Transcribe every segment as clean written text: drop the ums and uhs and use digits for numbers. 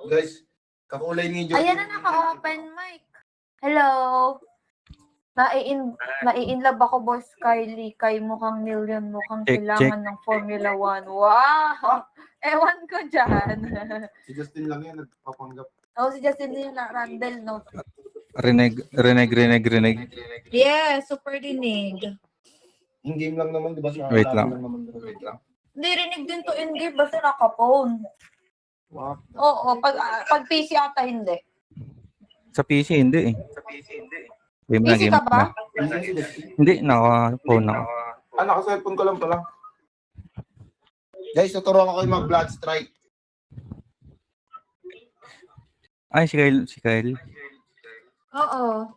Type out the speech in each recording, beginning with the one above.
Guys, kakulay ni Joy. Ayan na, naka-open mic. Hello. Nai-inlove ako, Boss Kylie. Kay mukhang million, mukhang kailangan ng Formula 1. Wow! Ewan ko dyan. Si Justin lang yan, nagpapanggap. Si Justin din na Randall, no? Rinig. Yes, super dinig. In-game lang naman, di ba? Wait lang. Hindi, rinig din to in-game basta naka-phone. Wow. Oo, pag PC ata hindi. Sa PC, hindi eh. Game PC ka ba? Hindi, naka-phone ako. Naka-cellphone ko lang pala. Guys, tuturuan ko kayo mag-blood strike. Ay, si Kyle. Oo.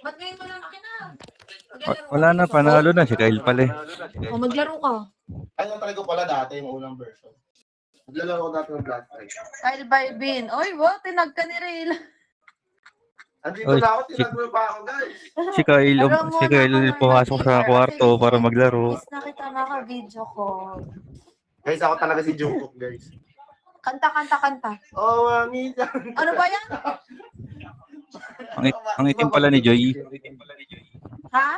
Ba't ngayon mo lang akin na? Wala na, panalo na. Si Kyle pala eh. Maglaro ka. Ay, natry ko pala dati yung unang version. Naglalaro ko dati ng blood strike. Kyle by Bean. Oy, tinag ka ni Rail. Andito na ako, tinagro pa ako, guys. Si Kyle pumasok sa kwarto para maglaro. Miss na kita naka-video ko. Guys, ako talaga si Jungkook, guys. Kanta. Oh, mamita. Ano ba yan? Ang itim pala ni Joy. Ha?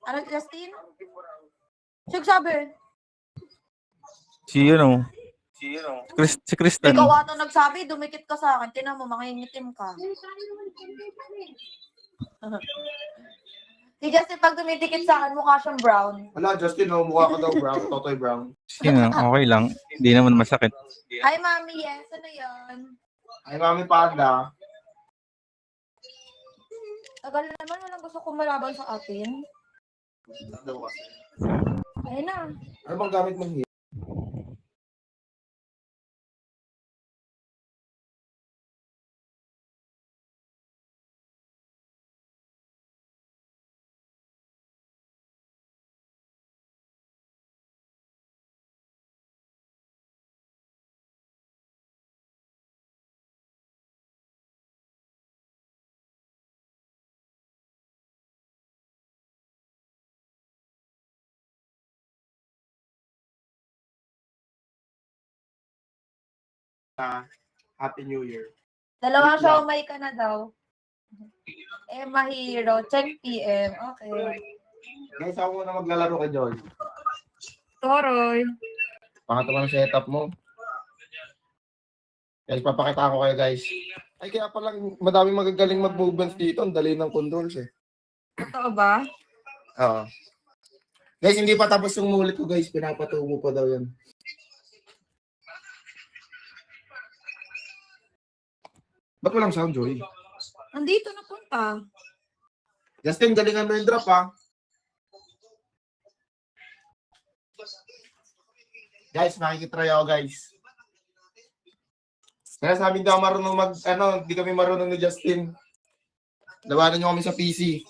Ano, Justin? Siyag sabi. Si Kristen. Ikaw ata nagsabi, dumikit ka sa akin. Tinan mo, mangingitim ka. Si Justin, pag dumidikit sa akin, mukha siyang brown. Wala, Justin, mukha ka daw brown. Totoy brown. Sino? Okay lang. Hindi naman masakit. Hi, Mami. Yes, ano yan? Ay, Mami Panda. Tagal naman, walang gusto kumalaban sa atin. Ayun na. Ano bang gamit mong hit? Happy New Year. Dalawang siomay ka na daw. Mahiro. 10 p.m. Okay. Guys, ako muna maglalaro kay Joy. Toroy. Pangatlo ng setup mo. Guys, papakita ko kayo, guys. Ay, kaya palang madaming magagaling mag-movements dito. Ang dali ng controls eh. Totoo ba? Oo. Guys, hindi pa tapos yung mulit ko, guys. Pinapatubo pa daw yan. Ba't walang sound, Joy? Nandito na punta. Justin, galingan mo yung drop, ha? Guys, makikitry ako, guys. Kaya sabi daw marunong hindi kami marunong ni Justin. Labanan nyo kami sa PC.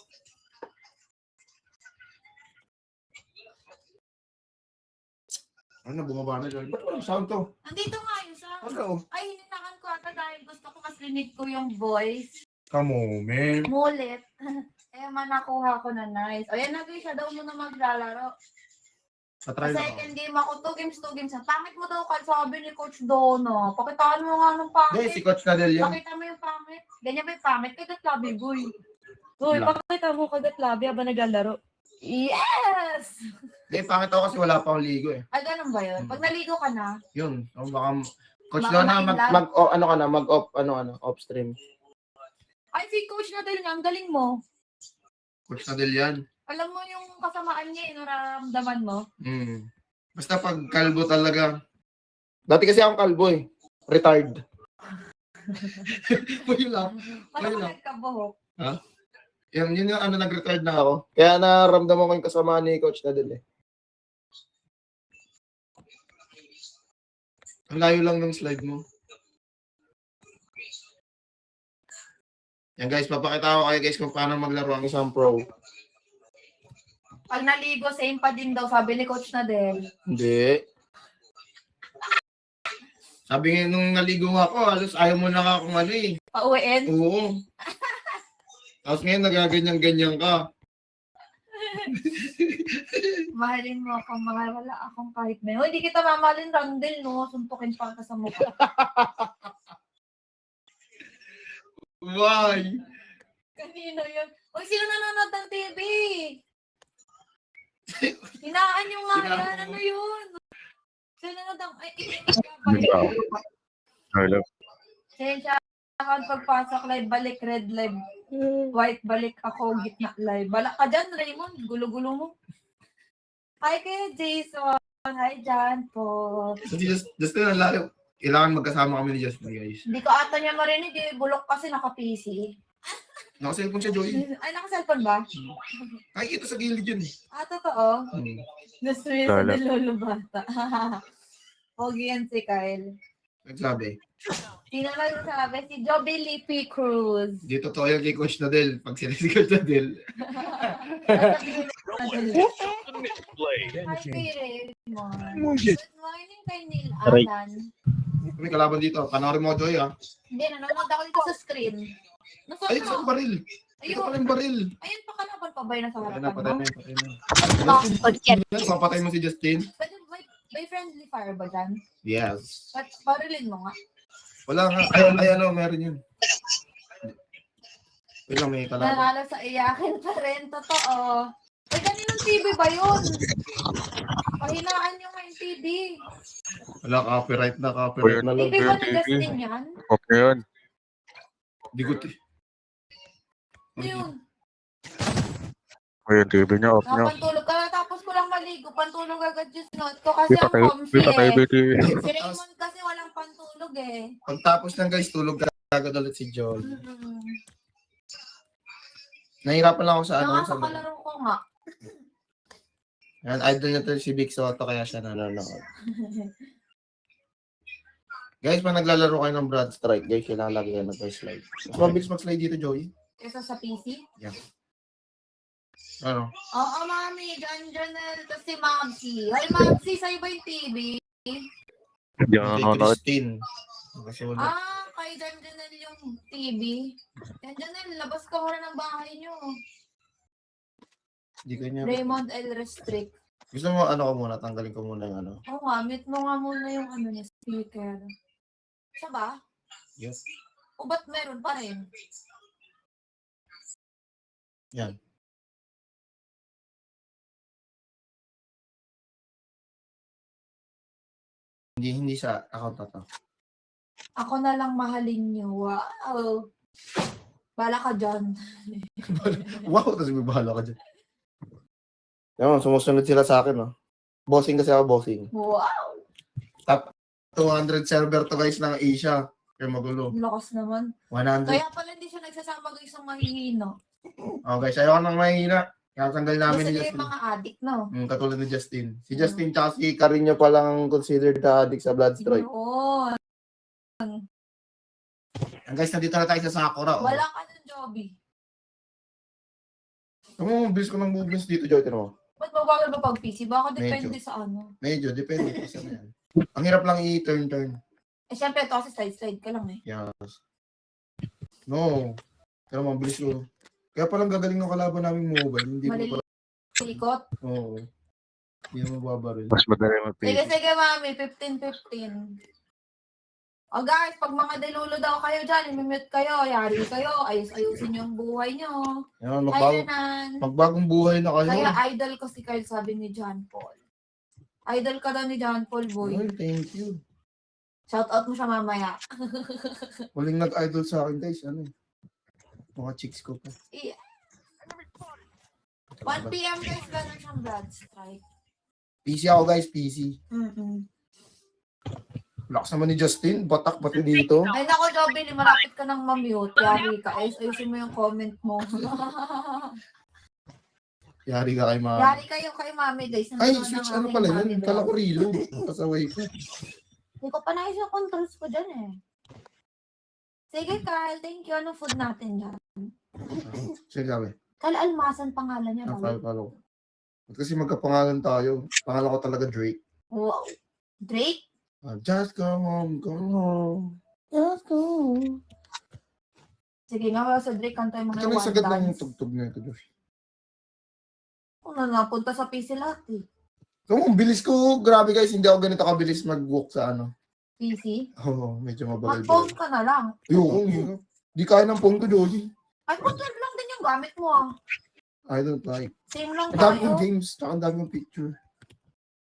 Ano, bumaba na, Joy? Ba't walang sound to? Nandito nga yung sound. Ano? Ay, hininakan ko ata dahil gusto ko mas rinig ko yung voice. Come on, man. Mulit. Nakuha ko na nice. O yan na guys, siya daw muna maglalaro. Patry Sa na second game ako, 2 games. Pangit mo daw sabi ni Coach Dono. Pakitaan mo nga ng pangit. Hindi, si Coach Nadel yan. Pakita mo yung pangit. Ganyan ba yung pangit? Kagat labi, boy. Boy, pakita mo kagat labi habang naglalaro. Yes! Hindi, pangit ako kasi wala pa akong ligo eh. Ay, ganun ba yun? Pag naligo ka na, Yun. O baka, Coach Baka Dona, mag-off stream. ay, si Coach na din nga, ang galing mo. Coach Nadel yan. Alam mo yung kasamaan niya, nararamdaman mo. Basta pag kalbo talaga. Dati kasi akong kalbo eh. Retired. Yun lang. Ano Ayun ka lang. nagkabuhok? Ha? Yun yung nag-retired na ako. Kaya naramdaman ko yung kasama ni Coach Nadel eh. Ang layo lang ng slide mo. Yan guys, papakita ko kayo guys kung paano maglaro ang isang pro. Pag naligo, same pa din daw, sabi ni Coach Nadel. Hindi. Sabi nga nung naligo ako, halos ayaw mo na nga kung ano eh. Pauwiin? Oo. Tapos ngayon nagaganyan-ganyan ka. Mahalin mo ako, mahal wala akong kahit may. Hindi kita mamahalin, Randel, no? Suntukin pa ka sa mukha. Why? Kanino yun? Uy, sino nanonood ng TV? Hinaan yung nga Hinaan yan. mo. Ano yun? Sino nanonood ng... Ay, Hello. Sensya ako pagpasok live, balik red live. White, balik ako, gitna live. Balak ka dyan, Raymond. Gulo-gulo mo. Hi kay Jason. Hi, Jan po. So, just na lang, kailangan magkasama kami ni Justin, guys. Hindi ko ata niya marinig eh. Bulok kasi naka-PC. Naka-cellphone siya, Joy. Ay, naka-cellphone ba? Nakikita sa gilid yun eh. Totoo. Hmm. Gusto niya sa lolo bata. Pogi yan si Kyle. Nagsabi. Sino nagsasabi? Si Joby Lippy Cruz. Di totoo yan kay Coach Nadel. Pag sila si Coach Nadel. Hi kay Raymond. Good morning kay Neil Alan. May kalaban dito. Panoorin mo, Joy, ha? Hindi, nanonood ako dito sa screen. Nasaan Ay, isang baril. Ito pa rin baril. Ayun pa kalaban pa ba yun nasa Patay na, harapan patay mo? na, patay na. Ano, papatay mo si Justin? Pwede may friendly fire ba dyan? Yes. Parilin mo nga. Wala nga. Ay, ano, meron yun. Wait lang, may kalaban. Nanalo sa iyakin pa rin. Totoo. Ay, kaninong TV ba yun? Pahinaan nyo nga yung TV. Wala, copyright na lang. TV ba ni Justin yan? Okay yun. Di ko Ano yun? Ayun, TV niya, off niya. Napantulog ka na tapos ko lang maligo. Pantulog agad yung note ko kasi ang comfy Kita tayo, eh. TV. Si Raymond kasi walang pantulog eh. Pagtapos ng guys, tulog ka agad ulit si John. Mm-mm. Nahirapan lang ako sa ano. Sa Nakakakalaro ko nga. Yan, idol niya to si Big Soto kaya siya nanonood. Guys, pag naglalaro kayo ng Brad Strike, guys, kailangan lagi kayo nag-slide. Mas mabilis mag-slide dito, Joey. Kesa sa PC? Ano? Oo, mami. Janel. Tapos si Mabsi. Ay, Mabsi, sa'yo ba yung TV? Hindi ako Kay nanonood. Christine. Kasi wala. Kay Janel yung TV. Janel, labas ka muna ng bahay nyo. Hindi ko niya. Raymond L. Restrict. Gusto mo, ano ko muna, tanggalin ko muna yung ano. Oo nga, mute mo nga muna yung ano niya, speaker. Siya ba? Yes. O ba't meron pa rin? Yan. Hindi sa account na to. Ako na lang mahalin niyo. Wow. Bala ka dyan. Wow, tapos may bahala ka dyan. Yan, sumusunod sila sa akin, no? Bossing kasi ako, bossing. Wow. 200 server to guys ng Asia. Kaya magulo. Ang lakas naman. 100. Kaya pala hindi siya nagsasama guys ng mahihino. Oh, guys, ayaw nang mahina. Kaya tanggal namin Gusto ni niya Justin. yung mga addict, no? Katulad ni Justin. Si Justin tsaka si Carino pa lang considered the addict sa Bloodstrike. Yun. Guys, nandito na tayo sa Sakura. Oh. Wala ka ng Joby. Bilis ko ng movements dito, Joy. Tino mo. Ba't mabagal ba pag PC? Baka depende sa ano. Medyo, depende. Isa na yan. Ang hirap lang i-turn. Eh, syempre, ito kasi slide ka lang eh. Yes. No. Pero mabilis ko. Kaya palang gagaling ng kalaban namin mobile. Hindi mo pala. Malikot. Oo. Hindi mo babaril. Mas madali Sige, mag-PC. sige, mami. 15-15. O guys, pag mga delulo daw kayo dyan, imimute kayo, yari kayo, ayusin yung buhay nyo. Yan, Hi, Renan. magbagong buhay na kayo. Kaya idol ko si Kyle, sabi ni John Paul. Idol ka daw ni John Paul, boy. Ay, thank you. Shout out mo siya mamaya. Huling nag-idol sa akin, guys. Ano eh. Mga chicks ko pa. 1 p.m. guys, ganun siyang blood strike. PC ako, guys. PC. Lakas naman ni Justin. Batak pati dito. Ay nako, Joby, malapit ka nang mamute. Yari ka. Ayusin mo yung comment mo. Yari ka kay mami. Yari kayo kay mami, guys. Ay, Nandun switch ang ano aking pala mami yun? bra. Kala ko reload. Pasaway ko. Hindi ko pa naayos yung controls ko dyan eh. Sige, Kyle. Thank you. Anong food natin dyan? Sige, sabi. Kyle Almasan pangalan niya. Follow ko. Ba't kasi magkapangalan tayo? Pangalan ko talaga Drake. Wow. Drake? Just come home. Just go home. Sige nga, sa Drake, kantay mo Ito na lang one sagad lang yung dance. tugtog na ito, Josh. Kung napunta sa PC lahat eh. So, ang bilis ko, grabe guys, hindi ako ganito kabilis mag-walk sa ano. PC? Oo, medyo mabagal. Mag-phone ka na lang. Ayoko, hirap. Di kaya ng phone ko, Joey. Ay, kung 12 lang din yung gamit mo ah. I don't like. Same lang Ang dami tayo. kong games, tsaka ang dami kong picture.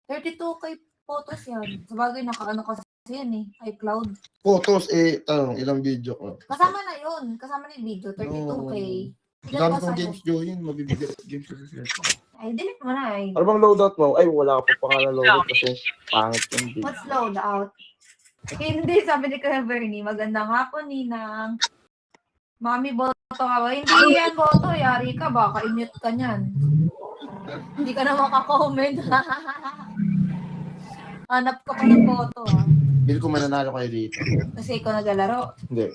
32K photos yan. Sabagay, naka-ano kasi yan eh. iCloud. Photos, ilang video ko. Kasama na yun. Kasama na yung video. 32K. Ang dami kong games, Joey. Mabibigay games ko sa cellphone. Ay, delete mo na eh. Ano bang loadout mo? Ay, wala pa pangalan loadout kasi pangit yung game. What's load out? Hindi, sabi ni Kuya Bernie, magandang hapon, Ninang. Mami, boto ka ba? Hindi yan, boto. Yari ka, baka i-mute ka niyan. Hindi ka na makakomment. Hanap ka pa ng boto, ha? Bil ko mananalo kayo dito. Kasi ikaw naglalaro. Hindi.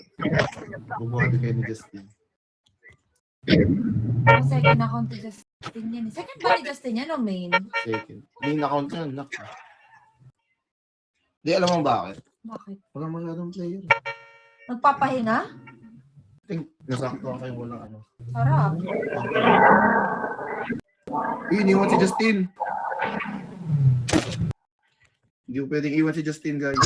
Bubuhati kayo ni Justin. Ang second account ni Justin yan. Second ba ni Justin yan o main? Second. Main account yun, nak. Di, alam mo bakit? Bakit? Walang masyadong player. Nagpapahinga? I think, nasakto kayo walang ano. Sarap. Iniwan si Justin. Hindi ko pwedeng iwan si Justin, guys.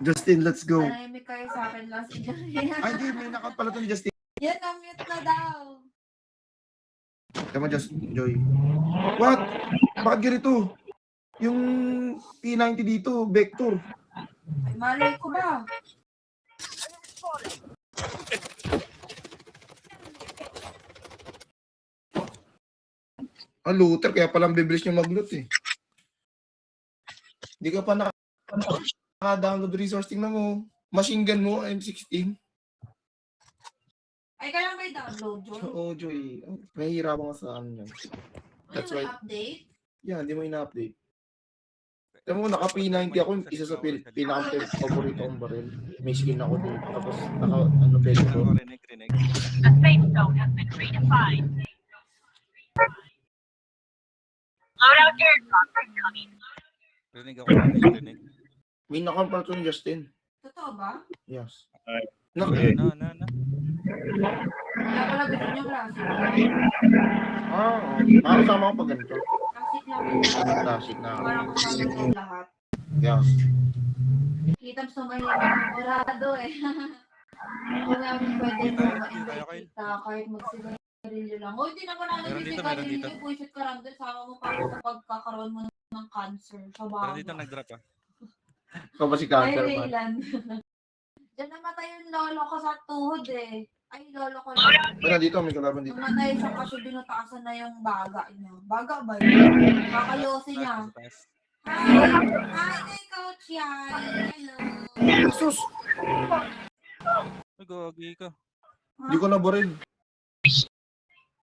Justin, let's go. Nanahimik kayo sa akin last year. Ay, di, may nakap pala to ni Justin. Yan, na-mute na daw. Tama, Justin, Joy. What? Bakit ganito? Yung P90 dito, Vector. Ay, malay ko ba? Ang looter, kaya palang bibilis niya mag-loot eh. Hindi ka pa naka-download resource. Tingnan mo. Machine gun mo, M16. Ay, kailan ba i-download, Joy? Oo, Joy. Mahihirapan ka sa ano yan. That's Ay, may why, update? yeah, hindi mo ina-update. Alam mo, naka P90 ako, isa sa pinaka-favorito kong baril. May skin ako dito. Tapos, ano, Vector. Rinig. The safe zone has been redefined. Loadout airdrop incoming. Rinig ako. Rinig. May nakampal to ni Justin. Totoo ba? Yes. Na. Kaya pala gusto niyo classic. Nakakasama ko pag ganito. Classic lang yun. Classic na. Parang kasama ko lahat. Yes. Kita mo sa may orado eh. Kung namin pwede mo ma-invite kita kahit magsigarilyo lang. O, hindi naman namin Meron dito. sisigarilyo. Bullshit ka rin. Sama mo pa ako sa pagkakaroon mo ng cancer sa Pero dito bago. nag-drop ah. Ikaw ba si Ay, Cancer man? Raylan. Diyan namatay yung lolo ko sa tuhod eh. Ay, lolo ko lang. Pero dito, may kalaban dito. Namatay siya kasi binutaasan na yung baga niya. Baga ba yun? Kakayosi niya. Sa taas. Hi, kay Coach Yai. Hello. Jesus! Ay, gagi ka. Hindi ko naboril.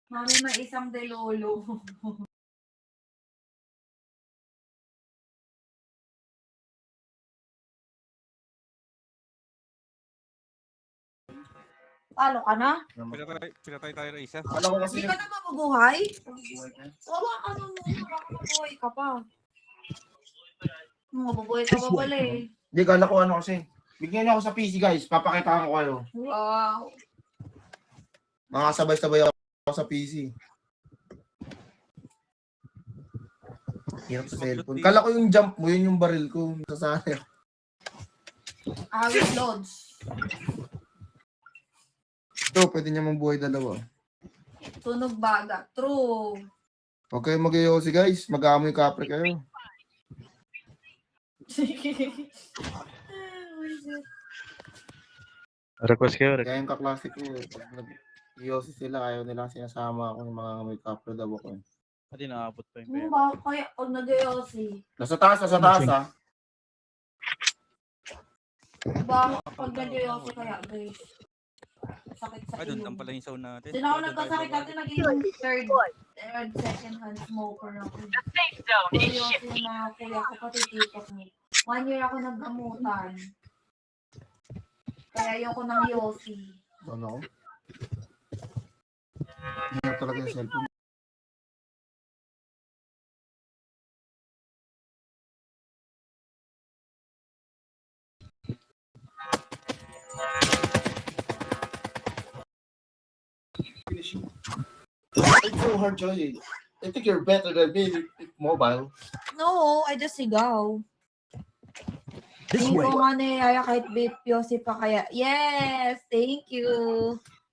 Mami, may isang delolo. Talo ka na? Pinatay tayo na isa. Alam ko kasi Hindi ka na mabubuhay? Wala ka na muna. Baka mabuhay ka pa. Mabubuhay ka pa pala eh. Hindi, kala ko ano kasi. Bigyan niyo ako sa PC, guys. Papakitaan ko kayo. Wow. Makasabay-sabay ako sa PC. Hirap sa cellphone. Kala ko yung jump mo, yun yung baril ko. Sasaya. Awit Lodge. Ito, pwede niya mabuhay dalawa. Tunog baga. True. Huwag kayo mag-iossi, guys. Mag-aamoy kapre kayo. Request kayo. Kaya yung kaklase ko, pag nag-iossi sila, ayaw nila sinasama ako ng mga may kapre daw ako. Hindi nakaabot pa yung Ano pera. ba? Kaya pag nag-iossi. Nasa taas ha. Diba pag nag-iossi kaya guys? Sakit sa Ay, doon lang ilong. pala yung sound natin. Doon ako nagkasakit dati naging third, second hand smoker ako. The safe zone is Seryoso shifting. na kuya ko pati tito ko. 1 year ako nagamutan. Kaya ayoko ng yosi. Ano ako? Hindi na talaga yung cellphone. It's so hard, Joy. I think you're better than me with mobile. No, I just sigaw. Hindi ko nga niyaya kahit vape Yossi pa kaya. Yes, thank you.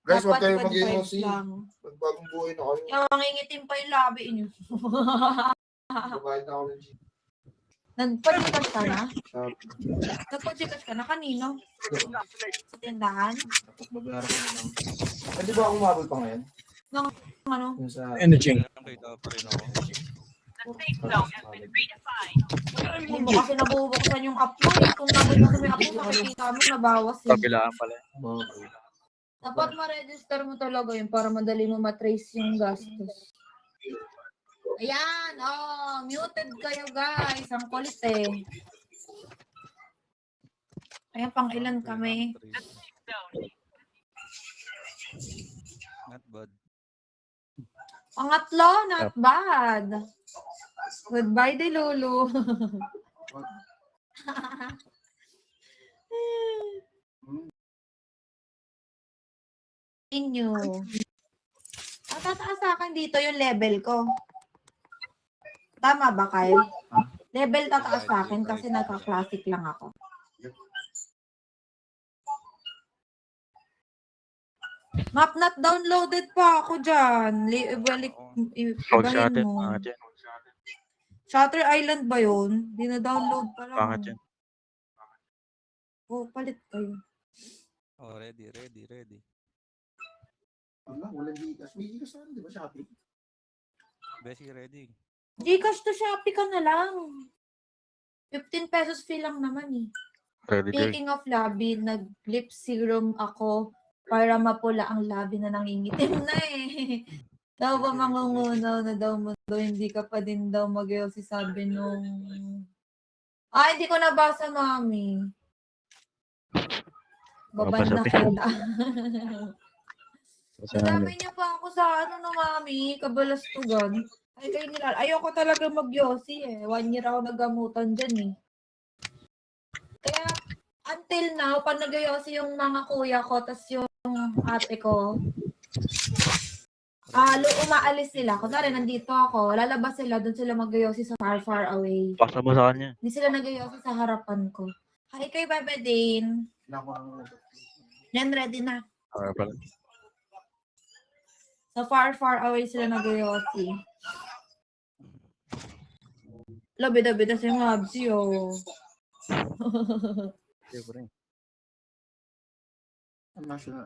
Guys, huwag kayo Dapat maging 25 Yossi. lang. Magbagong buhay na kayo. Yung mangingitim pa yung labi niyo. Babayad na ako ng G. Nagpachikas ka na? Shopee. Nagpachikas ka na? Kanino? Sa tindahan? Tapos babayaran ko na lang. Di ba umabot pa ngayon? Ano? Yung sa... Energy. Nakita pa rin ako. The safe zone has been redefined. Hindi mo kasi nabubuksan yung app mo. Kung nabubuksan mo yung app mo, makikita mo nabawas eh. Kabilaan pala. Okay. Dapat ma-register mo talaga yun para madali mo matrace yung gastos. Ayan, oh, muted kayo guys. Ang kulit eh. Ayan, pang ilan kami? The safe zone. Not bad. Pangatlo, not bad. Goodbye, de Lulu. Inyo. Tataas sa akin dito yung level ko. Tama ba, Kyle? Level tataas sa akin kasi nagka-classic lang ako. Map not downloaded pa ako dyan. Ibalik, Cloud ibahin shutter. mo. Pangat yan. Shutter Island ba yun? Di na-download pa lang. Pangat yan. Oh, palit kayo. Oh, ready. Wala, walang Gcash. May Gcash na rin, di ba, Shopee? Besi ready. Gcash to Shopee ka na lang. 15 pesos fee lang naman eh. Ready, Joy. Speaking of labi, nag-lip serum ako para mapula ang labi na nangingitim na eh. Daw ba mangungunaw na daw mo daw, hindi ka pa din daw mag-yosi sabi nung... hindi ko nabasa, mami. Babad na kita. Madami niya pa ako sa ano na, mami, kabalastugan. Ay, kayo nila. Ayoko talaga mag-yosi eh. 1 year ako nagamutan dyan eh. Kaya, until now, pag nag-yosi yung mga kuya ko, tas yung ate ko, umaalis sila. Kunwari, nandito ako, lalabas sila, doon sila mag-yosi sa far away. Paksa mo sa kanya. Hindi sila nag-yosi sa harapan ko. Hi kay Bebe Dane. Yan, ready na. Ah, pala. Sa far away sila nag-yosi. Bida-bida si Mabsi, oh. Siyempre. National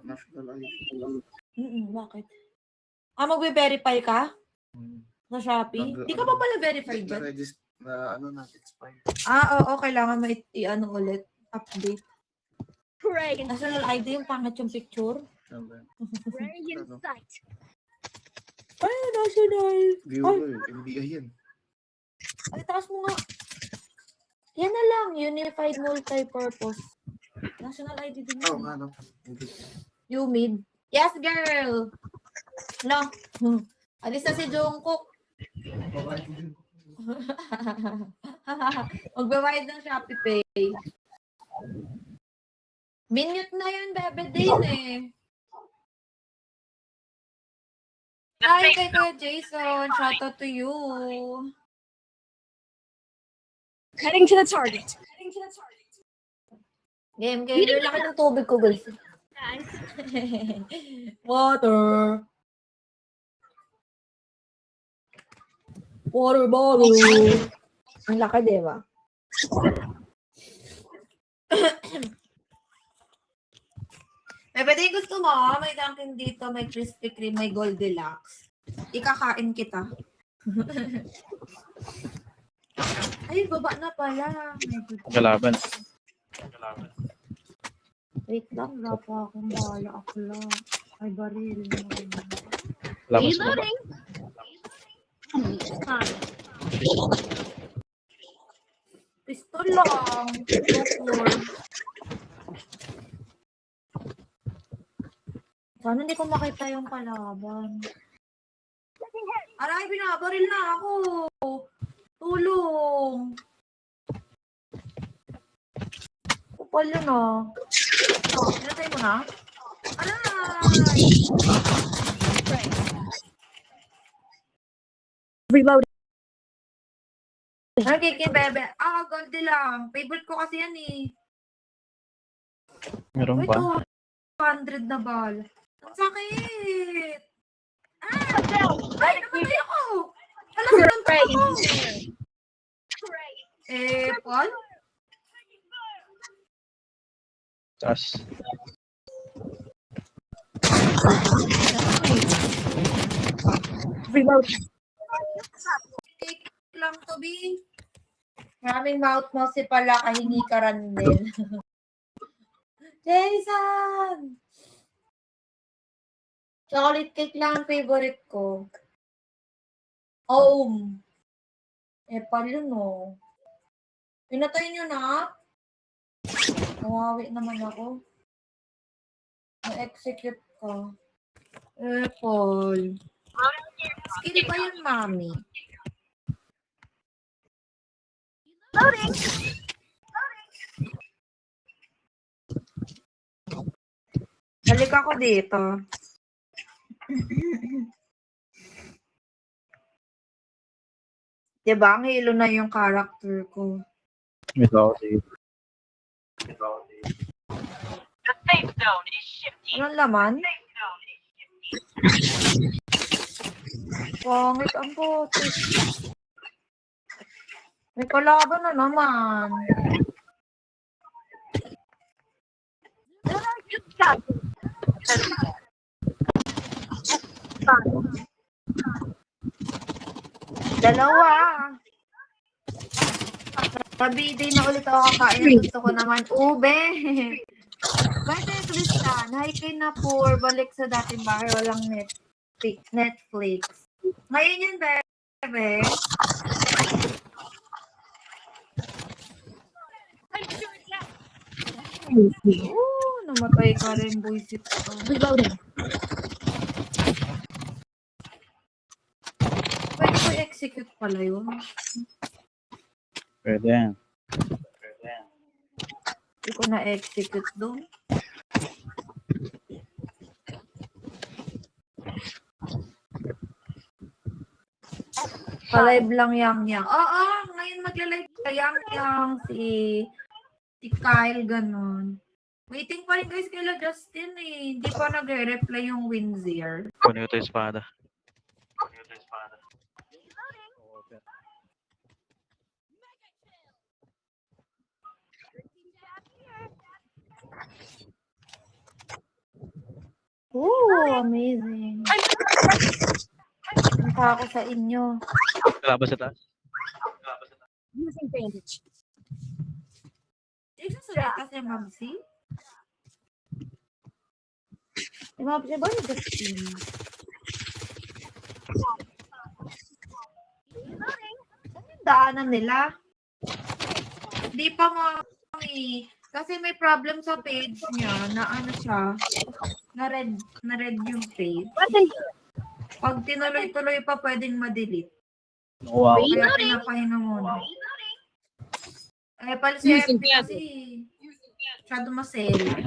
ID. Bakit? Magbe-verify ka? Sa Shopee? Di ka pa pala verified ba? Na ano na, expired. Oo, kailangan mo i-ano ulit. Update. National ID yung pangit yung picture. Very insight. Ay, national. Viewer, NBI yan. Ay, taas mo nga. Yan na lang. Unified Multi-Purpose. National ID din Oh, yun. ano? You mid. Yes, girl. No. Alis na si Jungkook. Magbabayad ng Shopee Pay. Minute na yun, Bebe Dane eh. The Hi safe kay zone. Kuya Jason. Shout out to you. Heading to the target. Game. Yung laki ng tubig ko, guys. Water bottle. Ang laki, di ba? Pwede gusto mo, may Dunkin dito, may Krispy Kreme, may Goldilocks. Ikakain kita. Ay, baba na pala. Kalaban. Wait lang, wala pa akong bahala ako lang. Ay, baril. Labas mo ba? Pistol lang. Joker. Sana hindi ko makita yung kalaban. Aray, binabaril na ako. Tulong. Kupal yun ah. Pinatay mo na? Aray! Reloading. Nagiging bebe. Goldie lang. Favorite ko kasi yan eh. Meron Uy, ba? 200 na bal. Ang sakit. Ay, namatay ako. Wala sa tuntok ako. Paul? Taas. Reloading. Cake lang to, B. Maraming mouth mo si pala kahingi ka Randel. Jason! Chocolate cake lang ang favorite ko. Pal yun oh. Pinatay nyo na? Nawawi naman ako. Na-execute ka. Paul. Skill ba yun, mami? Balik ako dito. Diba, ang hilo na yung character ko. Without it. The safe zone is shifting. Anong laman? Safe zone is shifting. Pangit ang puti. May kalaban na naman. Dalawa. Sabi-day na ulit ako kakain. Gusto ko naman ube. Basta Tristan, hi kay Napur. Balik sa dating bahay. Walang Netflix. Ngayon yun, bebe. Namatay ka rin, buisit ko. Reloading. Pwede ko execute pala yun. Pwede yan. Hindi ko na-execute doon. Pa-live lang yang. Oo, ngayon magla-live ka yang si Kyle, ganun. Waiting pa rin guys kay Justin eh. Hindi pa nagre-reply yung Windsor. Kunin ko ito yung espada. Amazing. Punta ako sa inyo. Kalabas sa taas. Using bandage. Nagsasalita kasi Mabsi? Si Mabsi ba yung Justin? Saan yung daanan nila? Hindi pa nga eh. Kasi may problem sa page niya na ano siya, na red yung page. Pag tinuloy-tuloy pa pwedeng ma-delete. Wow. Kaya pinapahinga muna. Pala si FB kasi masyado masela.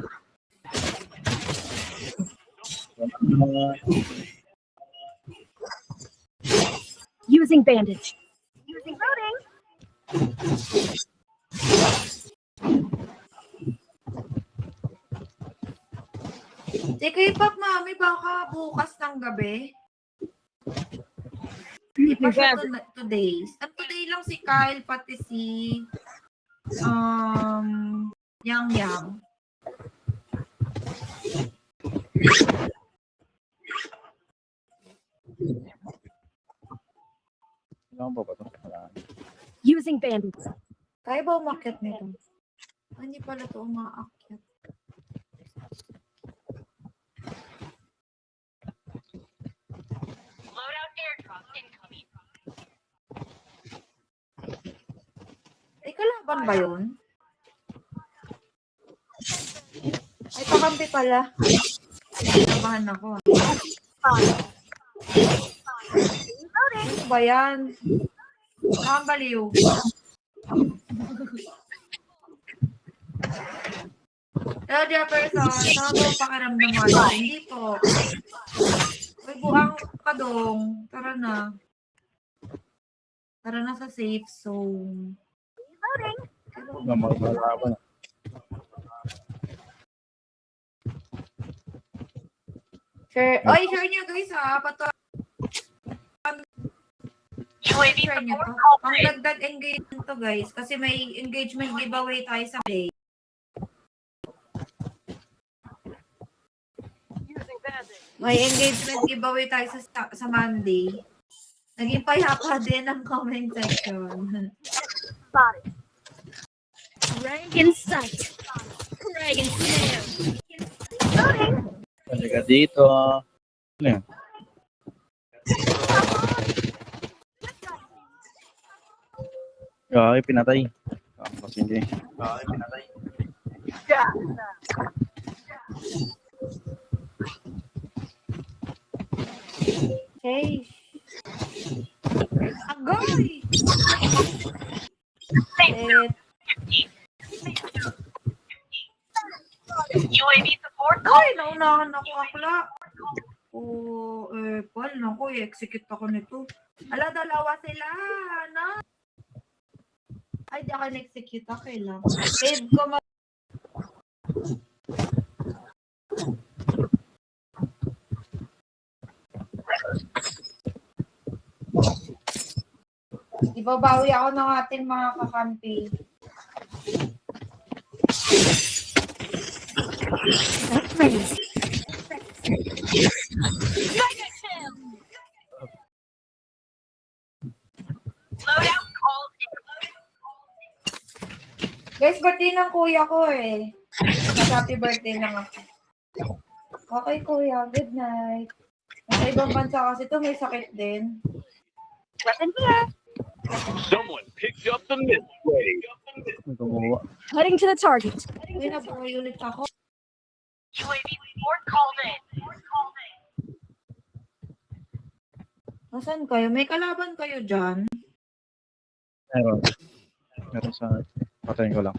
Using bandage. Si K-pop mami, baka bukas ng gabi. Hindi pa siya today. At today lang si Kyle, pati si Yang. Ilan ba ito? Using bandage. Kaya ba umakyat nito? Hindi pala ito umaakyat. Loadout airdrop incoming. Kalaban ba yun? Ay, kakampi pala. Nabahan ako. Ano ba yan? Nakambaliw. Hello, Jefferson. Saan mo pakiramdam mo? Hindi po. Uy, buang ka dong. Tara na. Para nasa safe zone. Malaban. Share. Oy, share nyo guys ha. UAV Share nyo support to. call Pang in. dagdag engagement to guys. Kasi may engagement giveaway tayo sa day. May engagement giveaway tayo sa Monday. Naging payapa din ang comment section. Spotted. Rank in sight. Dragon snare. Loading. Halika dito. Ano yan? Ay, pinatay. Kasi hindi. Ay, pinatay. Okay. Agoy! Eh, UAV support call. Ay, naunahan ako akla. Paul, naku, i-execute ako nito. Ala, dalawa sila, na. Ay, di ako na-execute, okay lang. Save ko Ibabawi ako ng ating mga kakampi. Loadout call in. Guys, birthday ng kuya ko eh. Happy birthday lang ako. Okay, kuya. Good night. Sa ibang bansa kasi to may sakit din. Weapon here. Someone picked up the midway. May kumuha. Heading to the target. Uy, nabuhay ulit ako. UAV support called in. Nasaan kayo? May kalaban kayo dyan? Meron. Meron sa... Patayin ko lang.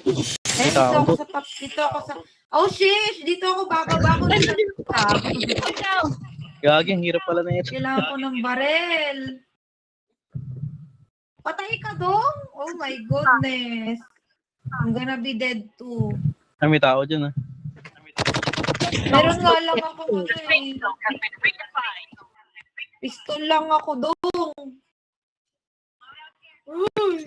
Dito ako sa top. Dito ako sa... Oh, shish! Dito ako bababa ko sa top. Gagi, ang hirap pala na ito. Kailangan ko ng barel. Patay ka dong? Oh my goodness. I'm gonna be dead too. Ay, may tao dyan ah. Meron nga lang ako The ano safe eh. zone has been redefined. Pistol lang ako dong. Uy.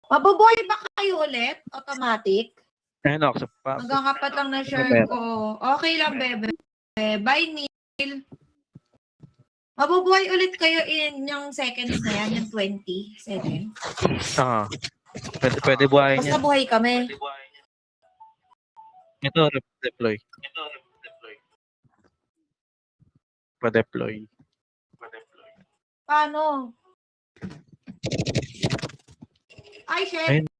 Mabubuhay ba kayo ulit? Automatic? Ayun ako sa pa. Magkakapat lang na share ko. Okay lang, bebe. Bye, Neil. Mabubuhay ulit kayo in yung seconds na yan, yung 20 seconds. Pwede buhayin Basta yan. buhay kami. Ito, deploy. Pa-deploy. Paano? Ay, shit. Ayun.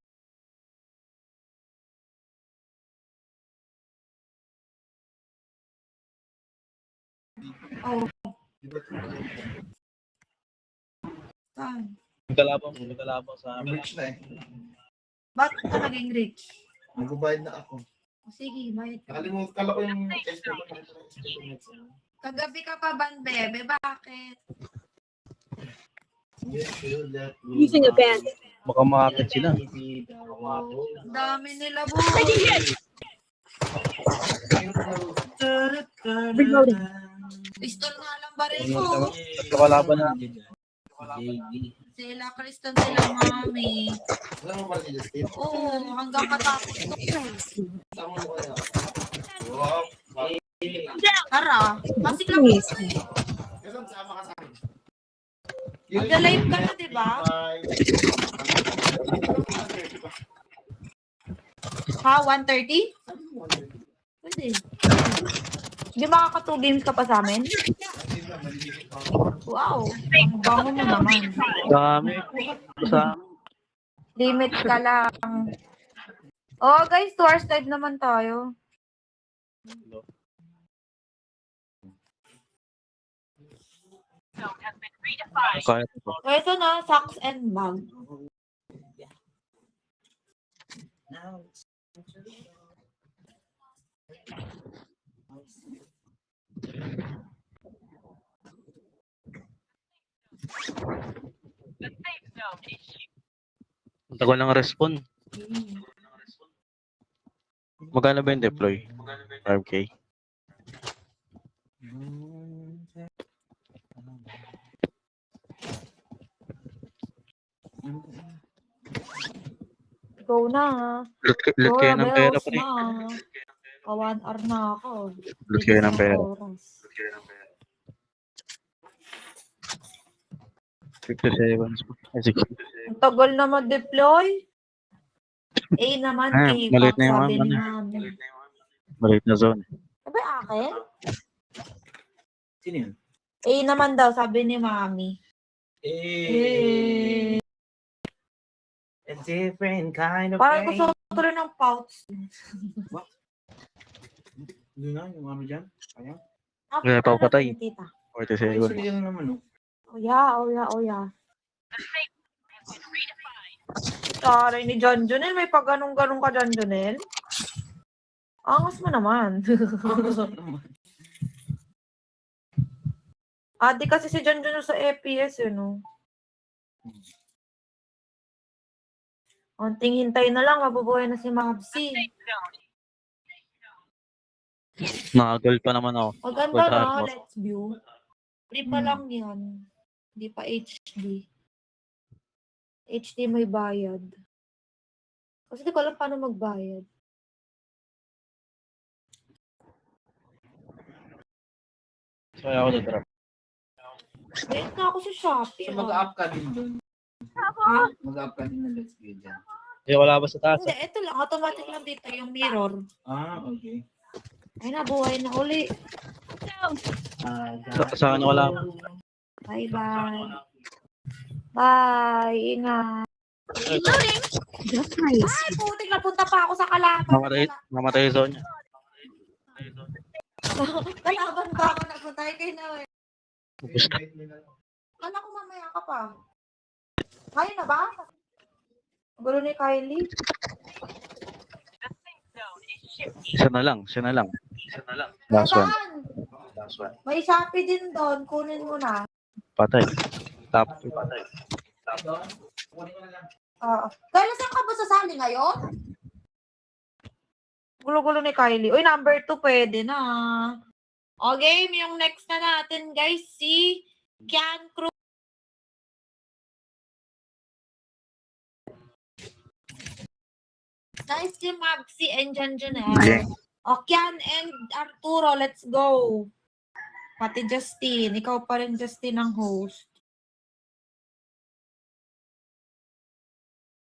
Oh. Saan? Magkalabang sa amin. Rich na eh. Ba't ka naging rich? Magbabayad na ako. O, sige, bayad ka. Nakalimutan kala ko yung estimate. Kagabi ka pa ban, bebe? Bakit? Using a bandit. Baka makakit sila. Ang dami nila, boy. Reloading. Pistol nga lang baril ko. Ito kalaban na. Sila, Kristen, sila, mami. Alam mo ba si Justin? Oo, hanggang matapos ko. Tama mo kaya. Wow. Tara, kasi lang. Kasi sama ka sa akin. Mag-live ka na, di ba? Ha, 1:30? Pwede. Hindi makaka 2 games ka pa sa amin? Wow, ang bango mo naman. Dami. Sa Limit ka lang. Oh, guys, 2 hours live naman tayo. Zone has been redefined. kaya ito. So, ito na, socks and bag. The safe zone is Ang tagal ng respond. Magkano ba yung deploy? 5K? Go na. Lut kayo ng pera Bells pre. na. 1 hour na ako. Lut kayo ng pera. Oras. 57. Ay, 60. Ang tagal na mag-deploy. naman, Ah, A maliit na yung sabi ni ano. mami. Maliit na zone. Sabi akin? Sino yun? A naman daw, sabi ni mami. A different kind of Parang gusto ko tuloy ng pouch. Hindi na, yung ano dyan. Kaya? Kaya papatay. Tita. 40 Ay, seconds. sige lang naman, oh. Oh yeah. the safe zone has been redefined. Taray ni John Jonel, may pag ganun-ganun ka John Jonel. Angas mo naman. Di kasi si John Jonel sa FPS yun, no? Konting hintay na lang, mabubuhay na si Mabsi. Safe zone. Nakagal pa naman ako. Maganda Good na, armor. let's view. Free pa lang yan. Hindi pa HD. HD may bayad. Kasi di ko alam paano magbayad. Kaya ako na-drop. Wait na ako sa Shopee. So, mag-up ka din doon. Ha? Mag-up ka din ng Let's Play dyan. Wala ba sa taas? Hindi, ito lang. Automatic lang dito yung mirror. Okay. Ay, nabuhay na uli. Sa ano wala? Bye-bye. Bye. Ingat. Just nice. Ay, putik. Napunta pa ako sa kalaban. Mamatay yung zone niya. Kalaban pa ako. Napunta kay Noel. Gusto. Kala ko mamaya ka pa. Kaya na ba? Gulo ni Kylie. The safe zone is shifting. Isa na lang. Last one. Saan? May Shopee din doon. Kunin mo na. Patay. Top. Kailan saan ka ba sasali ngayon? Gulo-gulo ni Kylie. Uy, number 2 pwede na. O game, yung next na natin guys, si Kian Cruz. Nice si Maxi and Janjanel. Okay. O Kian and Arturo, let's go. Pati Justin. Ikaw pa rin Justin ang host.